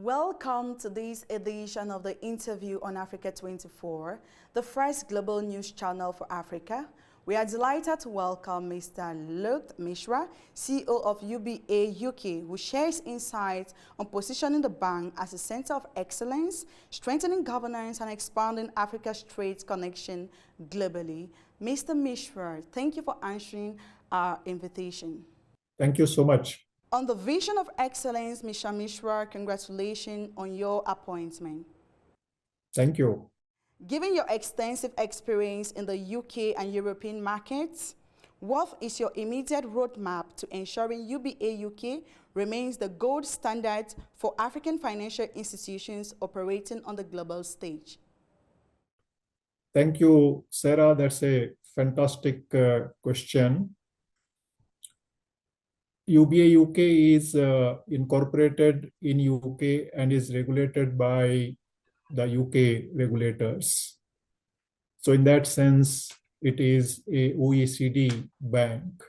Welcome to this edition of the Interview on Africa 24, the first global news channel for Africa. We are delighted to welcome Mr. Loknath Mishra, CEO of UBA UK, who shares insights on positioning the bank as a center of excellence, strengthening governance, and expanding Africa's trade connection globally. Mr. Mishra, thank you for answering our invitation. Thank you so much. On the vision of excellence, Mr. Mishra, congratulations on your appointment. Thank you. Given your extensive experience in the UK and European markets, what is your immediate roadmap to ensuring UBA UK remains the gold standard for African financial institutions operating on the global stage? Thank you, Sarah. That's a fantastic question. UBA UK is incorporated in UK and is regulated by the UK regulators. So in that sense, it is a OECD bank.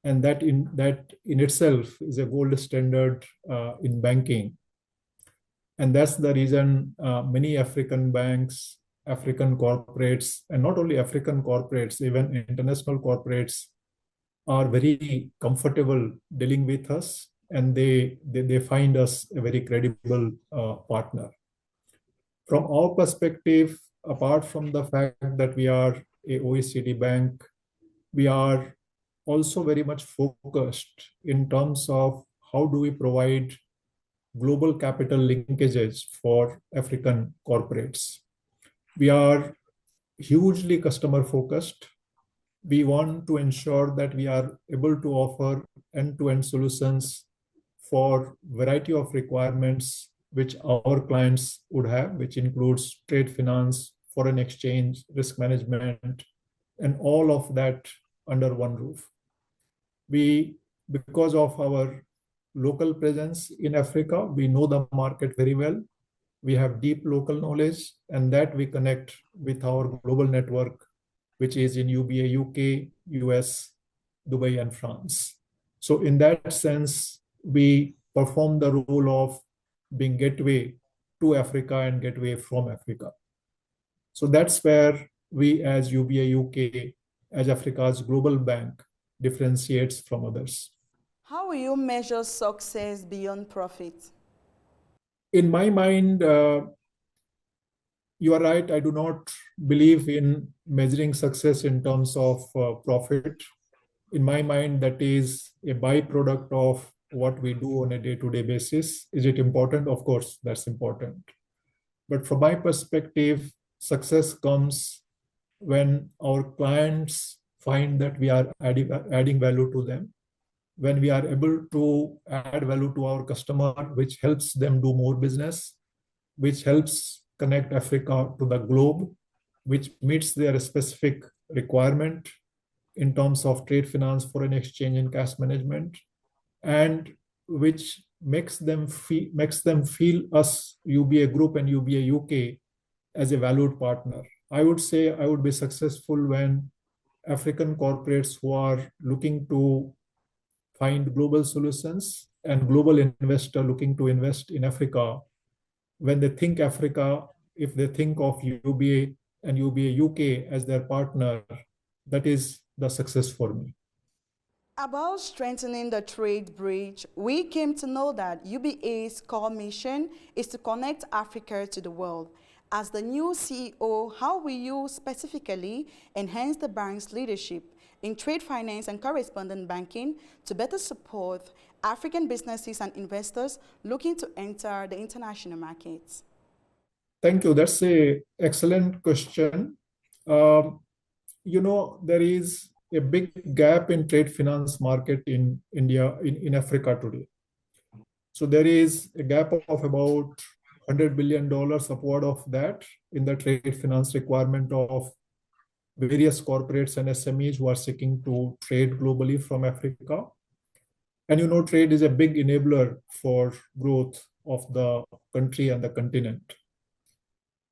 And that in itself is a gold standard in banking. And that's the reason many African banks, African corporates, and not only African corporates, even international corporates are very comfortable dealing with us, and they find us a very credible partner. From our perspective, apart from the fact that we are a OECD bank, we are also very much focused in terms of how do we provide global capital linkages for African corporates. We are hugely customer focused. We want to ensure that we are able to offer end-to-end solutions for a variety of requirements which our clients would have, which includes trade finance, foreign exchange, risk management, and all of that under one roof. Because of our local presence in Africa, we know the market very well. We have deep local knowledge, and that we connect with our global network, which is in UBA UK, US, Dubai, and France. So in that sense, we perform the role of being gateway to Africa and gateway from Africa. So that's where we as UBA UK, as Africa's global bank, differentiates from others. How will you measure success beyond profit? In my mind, you are right. I do not believe in measuring success in terms of profit. In my mind, that is a byproduct of what we do on a day-to-day basis. Is it important? Of course, that's important. But from my perspective, success comes when our clients find that we are adding value to them, when we are able to add value to our customer, which helps them do more business, which helps connect Africa to the globe, which meets their specific requirement in terms of trade finance, foreign exchange, and cash management, and which makes them feel us, UBA Group and UBA UK, as a valued partner. I would say I would be successful when African corporates who are looking to find global solutions and global investor looking to invest in Africa, when they think Africa, if they think of UBA and UBA UK as their partner, that is the success for me. About strengthening the trade bridge, we came to know that UBA's core mission is to connect Africa to the world. As the new CEO, how will you specifically enhance the bank's leadership in trade finance and correspondent banking to better support African businesses and investors looking to enter the international markets? Thank you. That's an excellent question. There is a big gap in trade finance market in India, in Africa today. So there is a gap of about $100 billion upward of that in the trade finance requirement of various corporates and SMEs who are seeking to trade globally from Africa. And trade is a big enabler for growth of the country and the continent.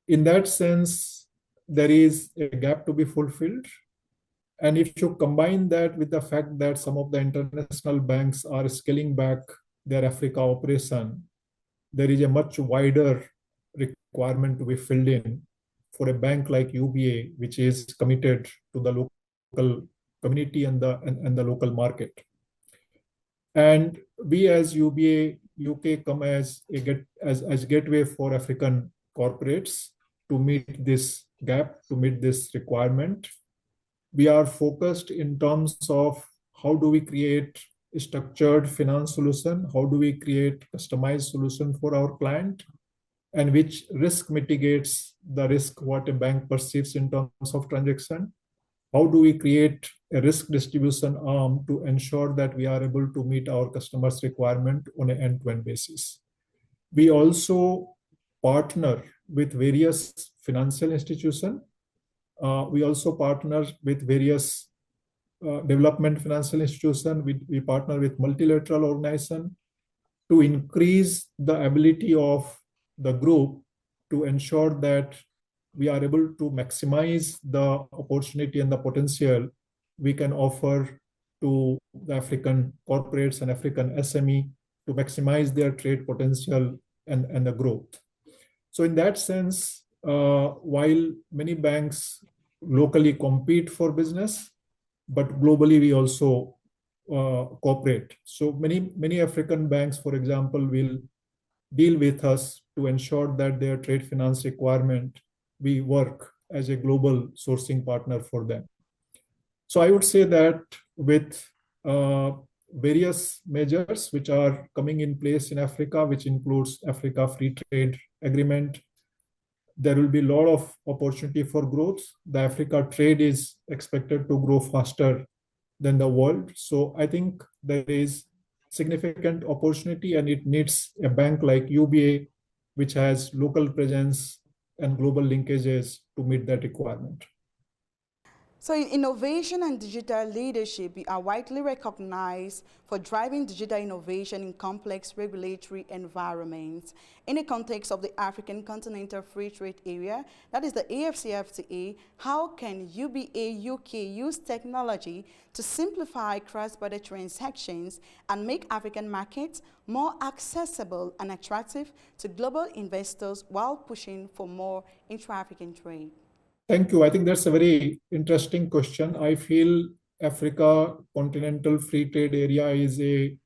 In that sense, there is a gap to be fulfilled. And if you combine that with the fact that some of the international banks are scaling back their Africa operation, there is a much wider requirement to be filled in for a bank like UBA, which is committed to the local community and the local market. And we as UBA UK come as as gateway for African corporates to meet this gap, to meet this requirement. We are focused in terms of how do we create a structured finance solution, how do we create customized solution for our client, and which risk mitigates the risk what a bank perceives in terms of transaction. How do we create a risk distribution arm to ensure that we are able to meet our customers' requirement on an end-to-end basis. We also partner with various financial institutions. We also partner with various development financial institutions. We partner with multilateral organizations to increase the ability of the group to ensure that we are able to maximize the opportunity and the potential we can offer to the African corporates and African SME to maximize their trade potential and the growth. So in that sense, while many banks locally compete for business, but globally we also cooperate. So many African banks, for example, will deal with us to ensure that their trade finance requirement, we work as a global sourcing partner for them. So I would say that with various measures which are coming in place in Africa, which includes Africa Free Trade Agreement, there will be a lot of opportunity for growth. The Africa trade is expected to grow faster than the world. So I think there is significant opportunity, and it needs a bank like UBA, which has local presence and global linkages to meet that requirement. So in innovation and digital leadership, you are widely recognized for driving digital innovation in complex regulatory environments. In the context of the African Continental Free Trade Area, that is the AFCFTA, how can UBA UK use technology to simplify cross-border transactions and make African markets more accessible and attractive to global investors while pushing for more intra-African trade? Thank you. I think that's a very interesting question. I feel Africa Continental Free Trade Area is a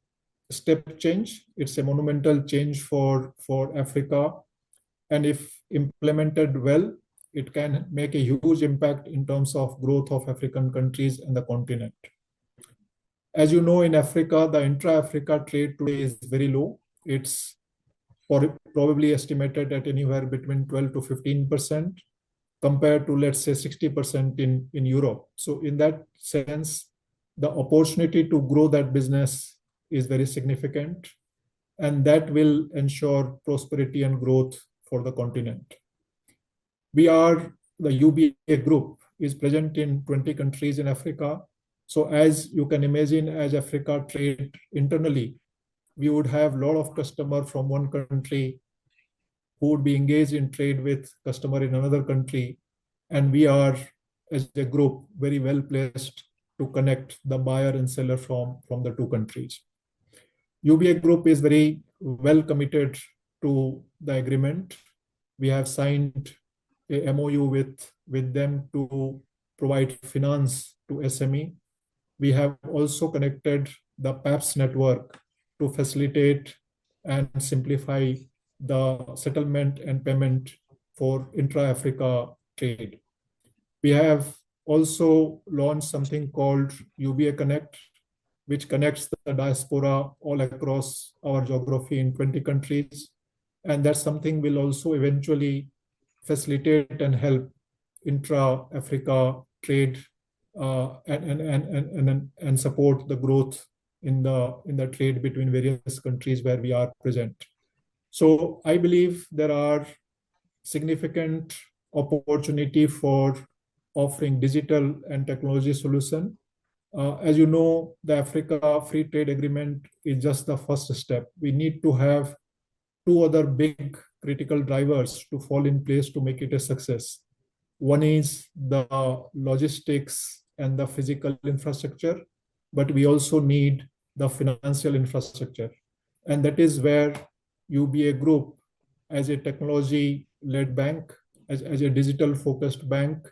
step change. It's a monumental change for Africa. And if implemented well, it can make a huge impact in terms of growth of African countries and the continent. As you know, in Africa, the intra-Africa trade today is very low. It's probably estimated at anywhere between 12 to 15%. Compared to, let's say, 60% in Europe. So in that sense, the opportunity to grow that business is very significant, and that will ensure prosperity and growth for the continent. The UBA group is present in 20 countries in Africa. So as you can imagine, as Africa trade internally, we would have a lot of customers from one country who would be engaged in trade with customer in another country. And we are, as a group, very well placed to connect the buyer and seller from the two countries. UBA group is very well committed to the agreement. We have signed a MOU with them to provide finance to SME. We have also connected the PAPS network to facilitate and simplify the settlement and payment for intra-Africa trade. We have also launched something called UBA Connect, which connects the diaspora all across our geography in 20 countries. And that's something will also eventually facilitate and help intra-Africa trade and support the growth in the trade between various countries where we are present. So I believe there are significant opportunity for offering digital and technology solution. As you know, the Africa Free Trade Agreement is just the first step. We need to have two other big critical drivers to fall in place to make it a success. One is the logistics and the physical infrastructure, but we also need the financial infrastructure. And that is where UBA Group as a technology-led bank, as a digital-focused bank,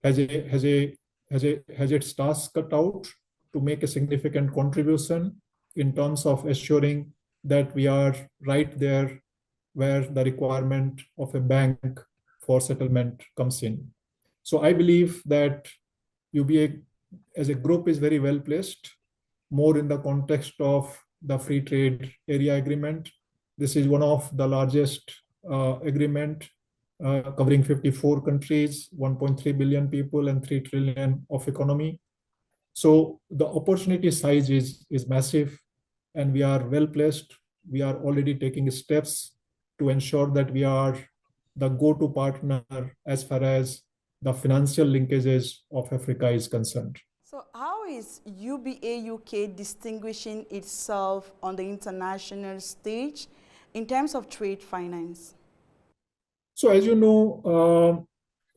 has its task cut out to make a significant contribution in terms of assuring that we are right there where the requirement of a bank for settlement comes in. So I believe that UBA as a group is very well placed, more in the context of the free trade area agreement. This is one of the largest agreement covering 54 countries, 1.3 billion people, and 3 trillion of economy. So the opportunity size is massive, and we are well placed. We are already taking steps to ensure that we are the go-to partner as far as the financial linkages of Africa is concerned. So how is UBA UK distinguishing itself on the international stage in terms of trade finance? So as you know,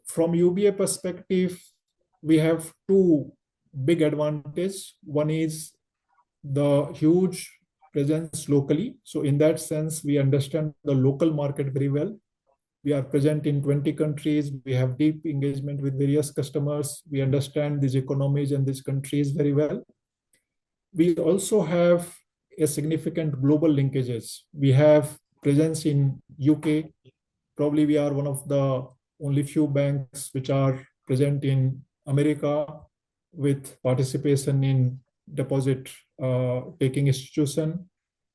from UBA perspective, we have two big advantages. One is the huge presence locally. So in that sense, we understand the local market very well. We are present in 20 countries. We have deep engagement with various customers. We understand these economies and these countries very well. We also have a significant global linkages. We have presence in UK. Probably we are one of the only few banks which are present in America with participation in deposit taking institution.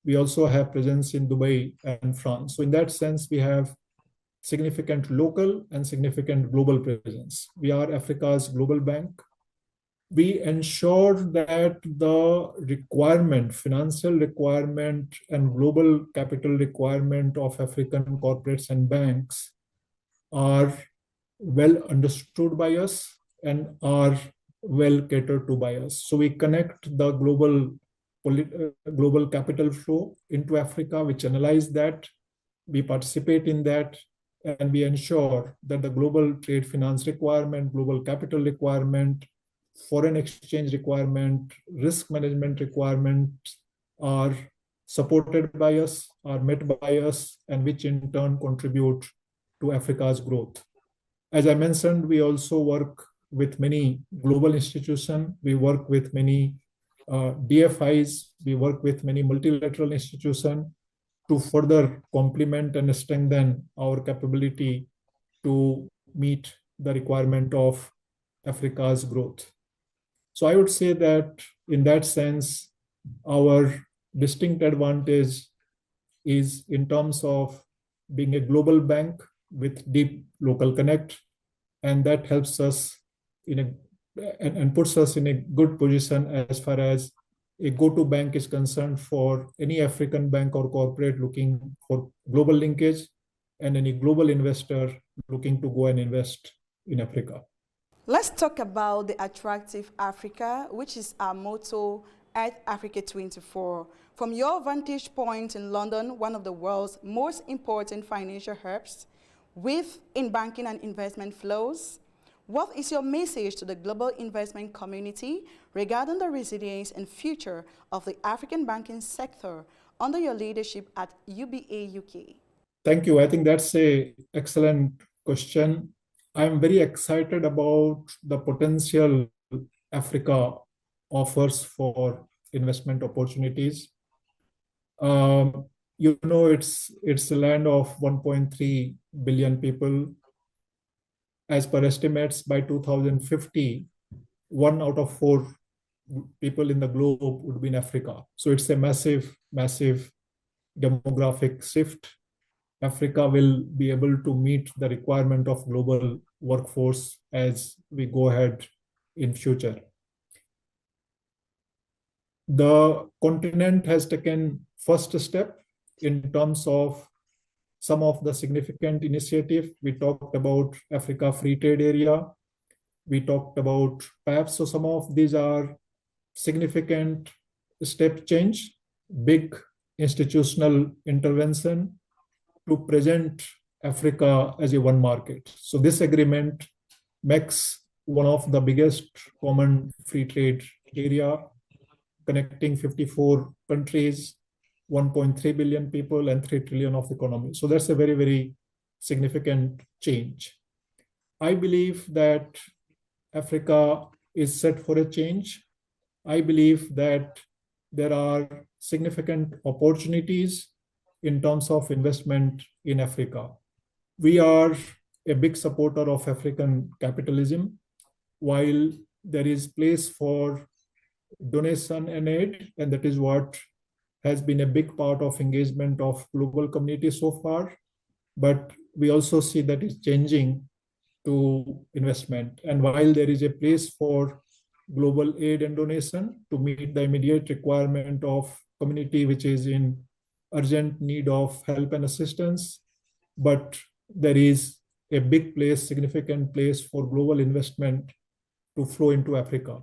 We also have presence in Dubai and France. So in that sense, we have significant local and significant global presence. We are Africa's global bank. We ensure that the requirement, financial requirement and global capital requirement of African corporates and banks are well understood by us and are well catered to by us. So we connect the global capital flow into Africa, which analyze that, we participate in that, and we ensure that the global trade finance requirement, global capital requirement, foreign exchange requirement, risk management requirements are supported by us, are met by us, and which in turn contribute to Africa's growth. As I mentioned, we also work with many global institutions. We work with many DFIs. We work with many multilateral institutions to further complement and strengthen our capability to meet the requirement of Africa's growth. So I would say that in that sense, our distinct advantage is in terms of being a global bank with deep local connect, and that helps us and puts us in a good position as far as a go-to bank is concerned for any African bank or corporate looking for global linkage and any global investor looking to go and invest in Africa. Let's talk about the attractive Africa, which is our motto at Africa 24. From your vantage point in London, one of the world's most important financial hubs, with in banking and investment flows, what is your message to the global investment community regarding the resilience and future of the African banking sector under your leadership at UBA UK? Thank you. I think that's an excellent question. I'm very excited about the potential Africa offers for investment opportunities. You know, it's a land of 1.3 billion people. As per estimates, by 2050, 1 out of 4 people in the globe would be in Africa. So it's a massive, massive demographic shift. Africa will be able to meet the requirement of global workforce as we go ahead in future. The continent has taken first step in terms of some of the significant initiative. We talked about Africa Free Trade Area. We talked about PAPS. So some of these are significant step change, big institutional intervention to present Africa as a one market. So this agreement makes one of the biggest common free trade area connecting 54 countries, 1.3 billion people and 3 trillion of economy. So that's a very, very significant change. I believe that Africa is set for a change. I believe that there are significant opportunities in terms of investment in Africa. We are a big supporter of African capitalism. While there is place for donation and aid, and that is what has been a big part of engagement of global community so far, but we also see that it's changing to investment. And while there is a place for global aid and donation to meet the immediate requirement of community which is in urgent need of help and assistance, but there is a big place, significant place for global investment to flow into Africa.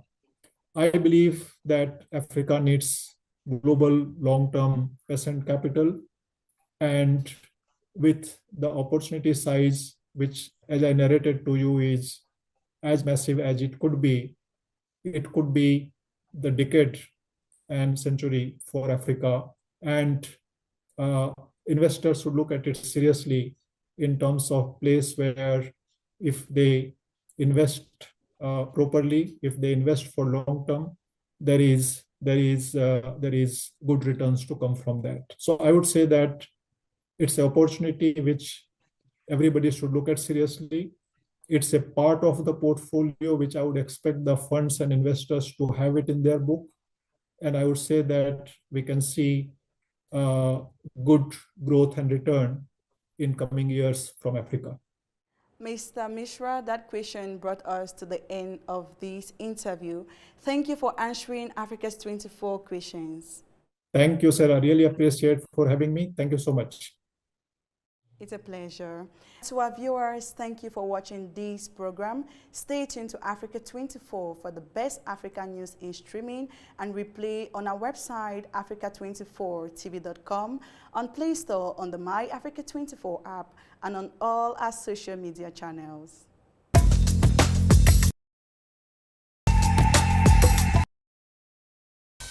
I believe that Africa needs global long-term patient capital, and with the opportunity size, which as I narrated to you is as massive as it could be the decade and century for Africa. And investors should look at it seriously in terms of place where if they invest properly, if they invest for long term, there is good returns to come from that. So I would say that it's an opportunity which everybody should look at seriously. It's a part of the portfolio which I would expect the funds and investors to have it in their book. And I would say that we can see good growth and return in coming years from Africa. Mr. Mishra, that question brought us to the end of this interview. Thank you for answering Africa's 24 questions. Thank you, sir. I really appreciate for having me. Thank you so much. It's a pleasure. To our viewers, thank you for watching this program. Stay tuned to Africa 24 for the best African news in streaming and replay on our website, africa24tv.com, on Play Store, on the My Africa 24 app, and on all our social media channels.